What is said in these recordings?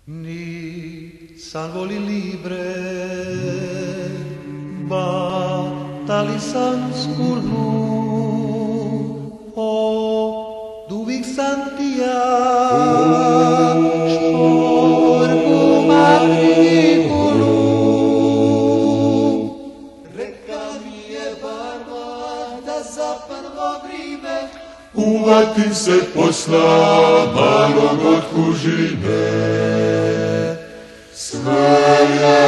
Ni salvoli libre, battali sansculnu, o duvic santia, sporcum atriculum. Reka mi je barba da za prvo vrime uvati se posla malog od kužine. Sve je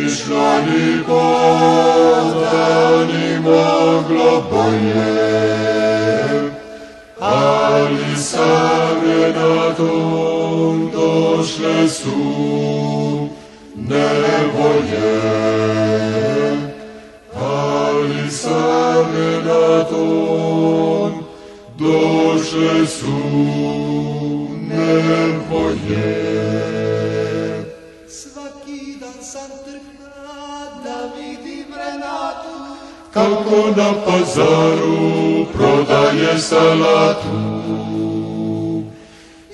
išlo ni poda, ni moglo bolje, ali same na tom došle su nevolje, ali same na tom došle su nevolje. Svaki dan sam trkla da vidim Renatu, kako na pazaru prodaje salatu.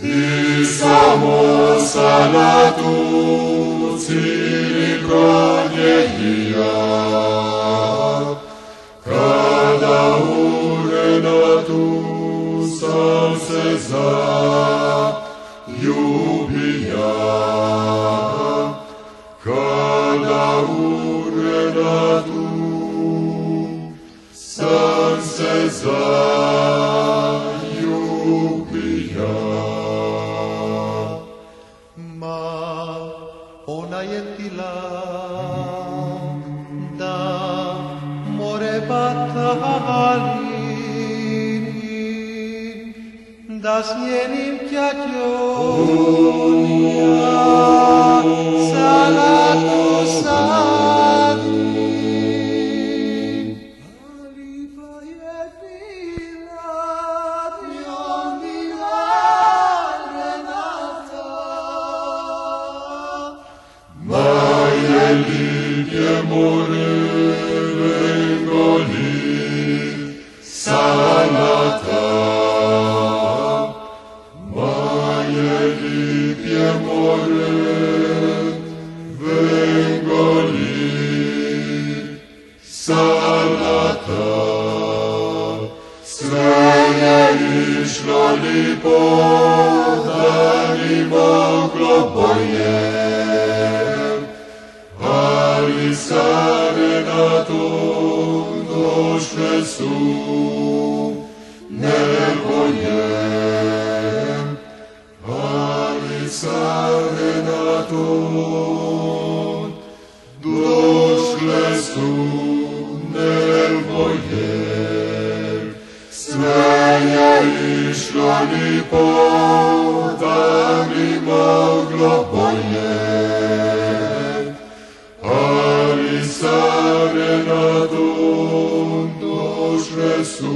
I samo salatu cili brod i ja. Kada u Renatu sam se zaljubija, kada u Renatu sam se zaljubija. ma ona je htila da more batalini, da s njenim ćaćom ja salatu sadim. Ali pa je bila njom bila Renata. Maje livje more vengoli salata. Maje livje more vengoli salata. Sve je išlo lipo, da ni moglo bolje, ali sa Renatom došle su nevolje, ali sa Renatom došle su nevolje. Sve je išlo lipo, da mi moglo bolje, ali sa Renatom došle su